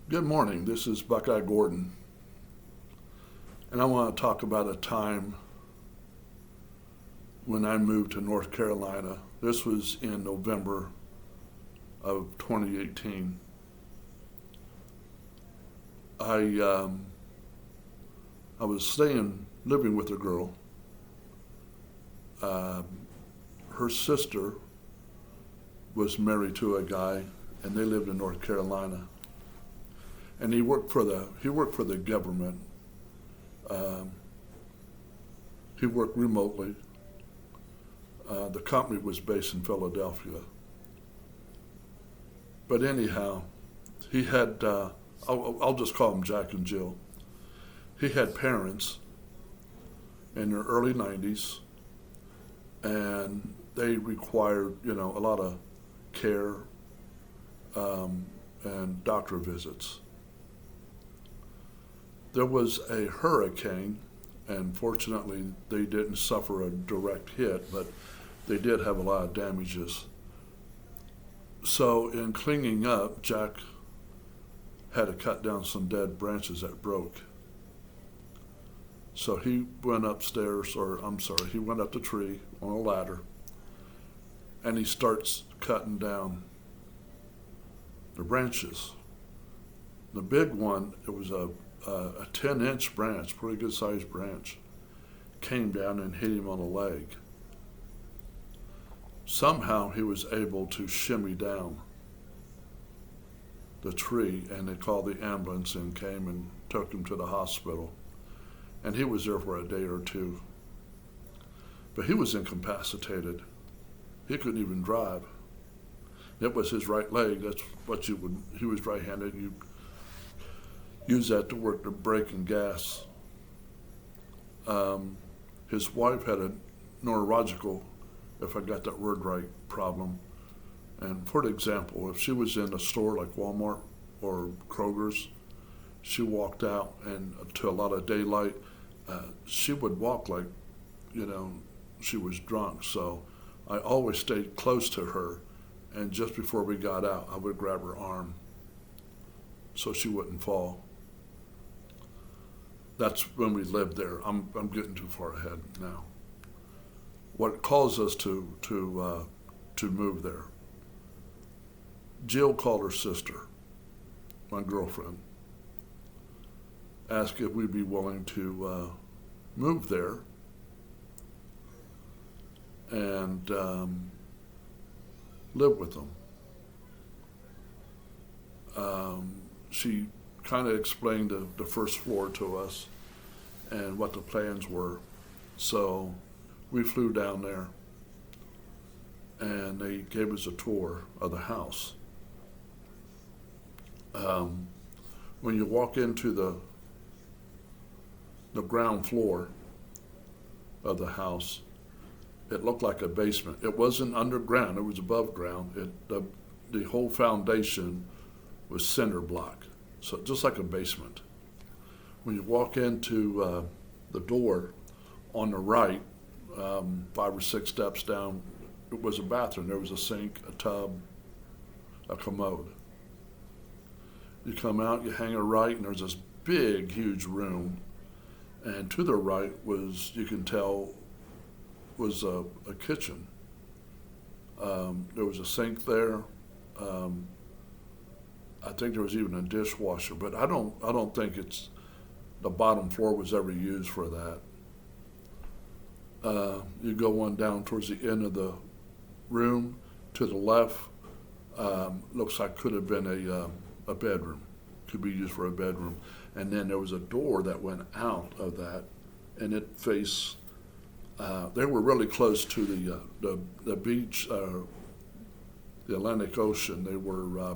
Good morning. This is Buckeye Gordon, and I want to talk about a time when I moved to North Carolina. This was in November of 2018. I I was living with a girl. Um, Her sister was married to a guy, and they lived in North Carolina. And he worked for the government. Um, he worked remotely. The company was based in Philadelphia. But anyhow, he had, I'll just call them Jack and Jill. He had parents in their early 90s, and they required, a lot of care and doctor visits. There was a hurricane, and fortunately, they didn't suffer a direct hit, but they did have a lot of damages. So, in cleaning up, Jack had to cut down some dead branches that broke. So he went upstairs, or I'm sorry, he went up the tree on a ladder, and he starts cutting down the branches. The big one, it was a 10-inch branch, pretty good sized branch, came down and hit him on the leg. Somehow he was able to shimmy down the tree, and they called the ambulance and came and took him to the hospital. And he was there for a day or two. But he was incapacitated. He couldn't even drive. It was his right leg. That's what he was right-handed. You use that to work the brake and gas. His wife had a neurological, if I got that word right, problem. And for example, if she was in a store like Walmart or Kroger's, she walked out and to a lot of daylight, she would walk like, she was drunk. So I always stayed close to her, and just before we got out, I would grab her arm so she wouldn't fall. That's when we lived there. I'm getting too far ahead now. What caused us to move there? Jill called her sister, my girlfriend, asked if we'd be willing to move there and live with them. She kind of explained the first floor to us and what the plans were. So we flew down there, and they gave us a tour of the house. When you walk into the ground floor of the house, it looked like a basement. It wasn't underground, it was above ground. The whole foundation was cinder block, so just like a basement. When you walk into the door on the right, 5 or 6 steps down, it was a bathroom. There was a sink, a tub, a commode. You come out, you hang a right, and there's this big, huge room. And to the right was, you can tell, was a kitchen. There was a sink there. I think there was even a dishwasher, but I don't think the bottom floor was ever used for that. You go on down towards the end of the room to the left. Looks like could have been a bedroom, could be used for a bedroom. And then there was a door that went out of that, and it faced. They were really close to the beach, the Atlantic Ocean. They were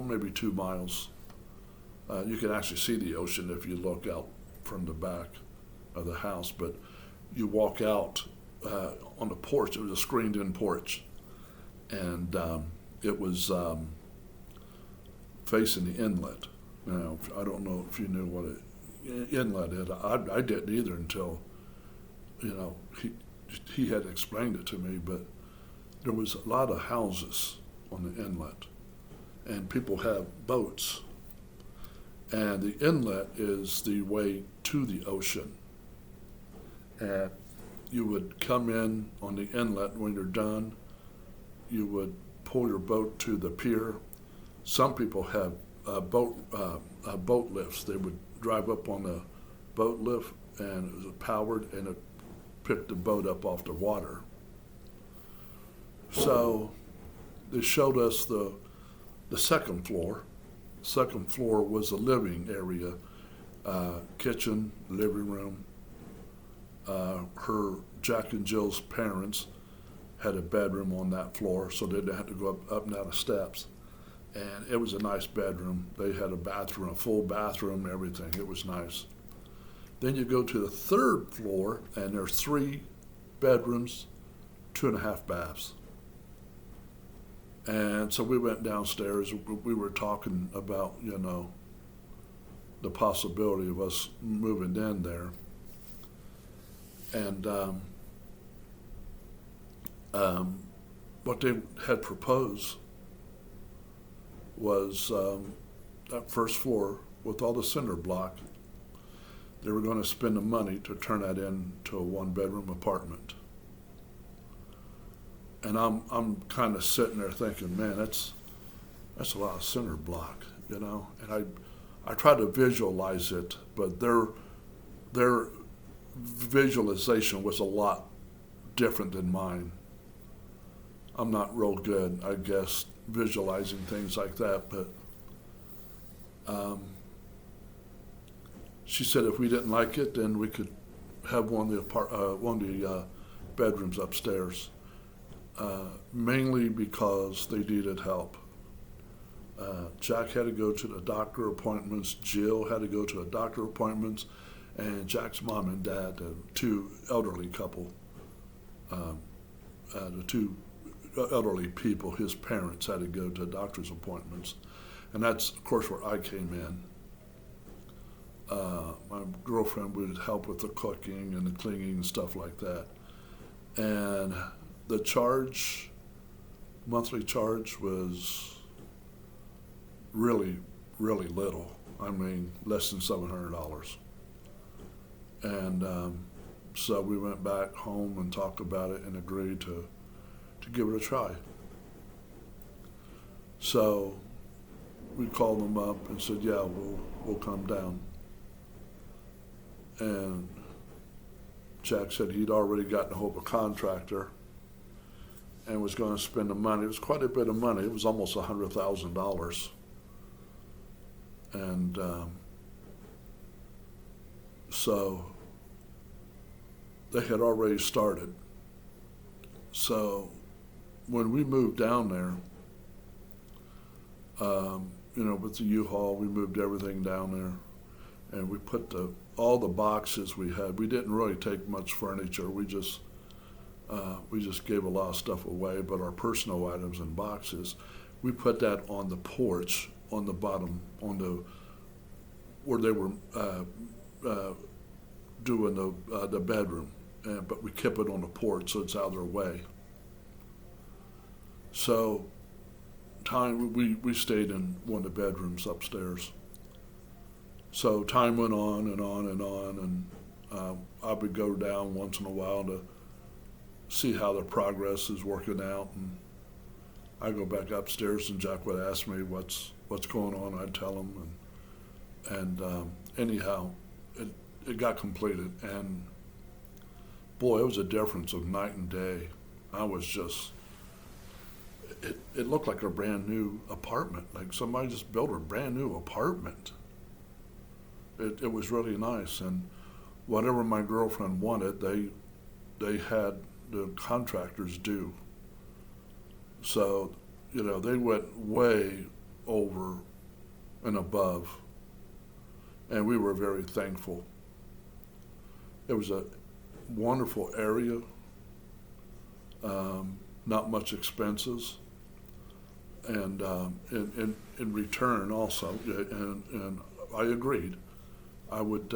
maybe 2 miles. You can actually see the ocean if you look out from the back of the house. But you walk out on the porch. It was a screened-in porch, and it was facing the inlet. Now, I don't know if you knew what an inlet is. I didn't either until, he had explained it to me. But there was a lot of houses on the inlet, and people have boats. and the inlet is the way to the ocean. And you would come in on the inlet. When you're done, you would pull your boat to the pier. Some people have boat lifts. They would drive up on the boat lift, and it was powered, and it picked the boat up off the water. So they showed us the second floor. Second floor was the living area, kitchen, living room. Jack and Jill's parents had a bedroom on that floor, so they didn't have to go up and down the steps. And it was a nice bedroom. They had a bathroom, a full bathroom, everything. It was nice. Then you go to the third floor, and there's 3 bedrooms, 2.5 baths. And so we went downstairs. We were talking about, the possibility of us moving in there. And what they had proposed was that first floor with all the cinder block. They were going to spend the money to turn that into a 1-bedroom apartment. And I'm kind of sitting there thinking, man, that's a lot of cinder block, And I try to visualize it, but their visualization was a lot different than mine. I'm not real good, I guess, visualizing things like that, but she said if we didn't like it, then we could have one of the bedrooms upstairs, mainly because they needed help. Jack had to go to the doctor appointments, Jill had to go to the doctor appointments, and Jack's mom and dad, the 2 elderly couple, the 2 elderly people, his parents, had to go to doctor's appointments. And that's, of course, where I came in. My girlfriend would help with the cooking and the cleaning and stuff like that. And the monthly charge was really, really little. I mean, less than $700. And so we went back home and talked about it and agreed to give it a try. So we called them up and said, yeah, we'll come down. And Jack said he'd already gotten a hold of a contractor and was going to spend the money. It was quite a bit of money. It was almost $100,000. And so they had already started. So when we moved down there, with the U-Haul, we moved everything down there, and we put all the boxes we had. We didn't really take much furniture. We just gave a lot of stuff away, but our personal items and boxes, we put that on the porch, on the bottom, where they were doing the bedroom, but we kept it on the porch so it's out of their way. So we stayed in one of the bedrooms upstairs. So time went on and on and on, and I would go down once in a while to see how the progress is working out, and I go back upstairs, and Jack would ask me what's going on. I'd tell him, and anyhow, it got completed, and boy, it was a difference of night and day. I was just, it looked like a brand new apartment, like somebody just built a brand new apartment. It was really nice, and whatever my girlfriend wanted, they had the contractors do. So, they went way over and above, and we were very thankful. It was a wonderful area, not much expenses, and in return also, and I agreed. I would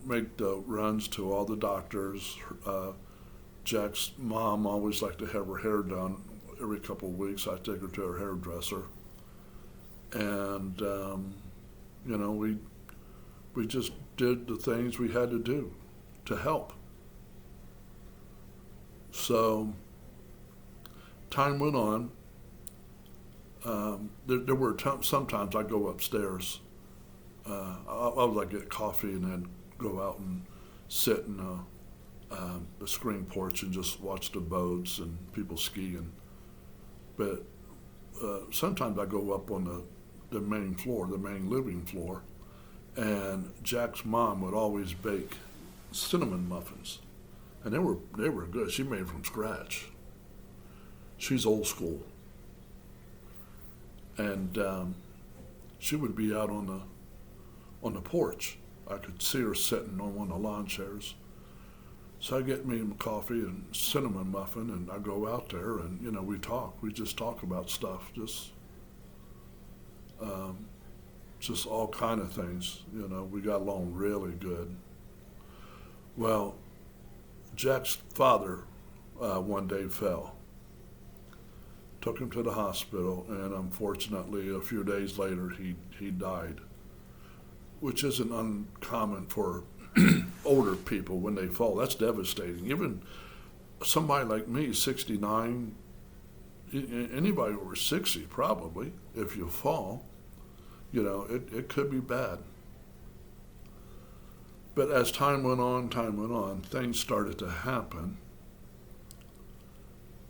make the runs to all the doctors. Jack's mom always liked to have her hair done every couple of weeks. I'd take her to her hairdresser. And we just did the things we had to do to help. So time went on. There were sometimes I go upstairs. I would like get coffee and then go out and sit in the screen porch and just watch the boats and people skiing. But sometimes I go up on the main floor, the main living floor, and Jack's mom would always bake cinnamon muffins, and they were good. She made them from scratch. She's old school, and she would be out on the porch. I could see her sitting on one of the lawn chairs. So I get me a coffee and cinnamon muffin, and I go out there, and we talk. We just talk about stuff, just all kind of things. We got along really good. Well, Jack's father one day fell. Took him to the hospital, and unfortunately, a few days later, he died, which isn't uncommon for older people when they fall. That's devastating. Even somebody like me, 69, anybody over 60 probably, if you fall, it could be bad. But as time went on, things started to happen.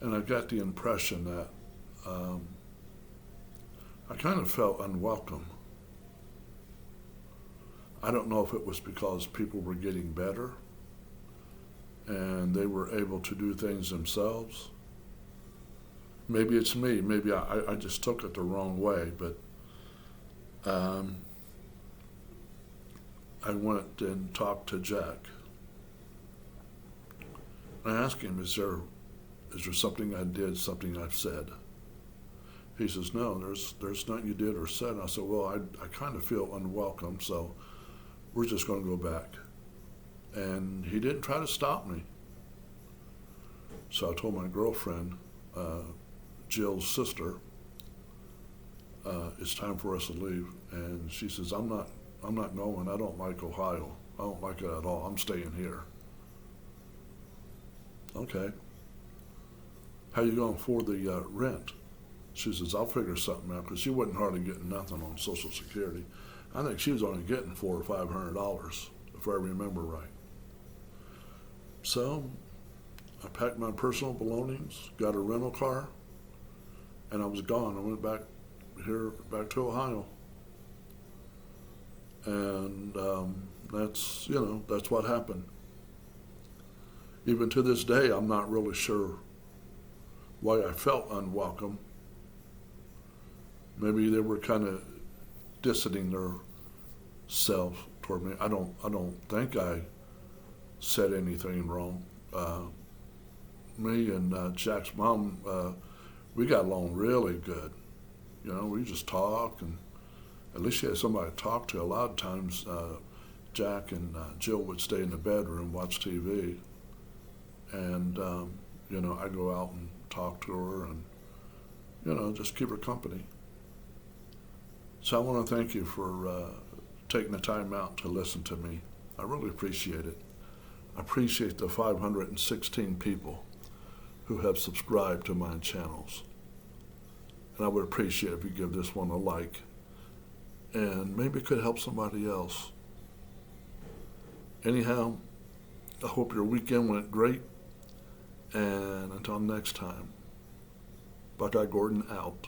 And I got the impression that I kind of felt unwelcome. I don't know if it was because people were getting better and they were able to do things themselves. Maybe it's me. Maybe I just took it the wrong way. But I went and talked to Jack. I asked him, is there something I did, something I've said? He says, no, there's nothing you did or said. I said, well, I kind of feel unwelcome, so we're just going to go back. And he didn't try to stop me. So I told my girlfriend, Jill's sister, it's time for us to leave. And she says, I'm not going. I don't like Ohio. I don't like it at all. I'm staying here. Okay. How you going to afford the rent? She says, I'll figure something out, because she wasn't hardly getting nothing on Social Security. I think she was only getting $400 or $500, if I remember right. So I packed my personal belongings, got a rental car, and I was gone. I went back to Ohio. And that's what happened. Even to this day, I'm not really sure why I felt unwelcome. Maybe they were kind of distancing their self toward me. I don't think I said anything wrong. Me and Jack's mom, we got along really good. We just talked, and at least she had somebody to talk to. A lot of times, Jack and Jill would stay in the bedroom, watch TV, and I go out and talk to her, and just keep her company. So I want to thank you for taking the time out to listen to me. I really appreciate it. I appreciate the 516 people who have subscribed to my channels. And I would appreciate if you give this one a like. And maybe it could help somebody else. Anyhow, I hope your weekend went great. And until next time, Buckeye Gordon out.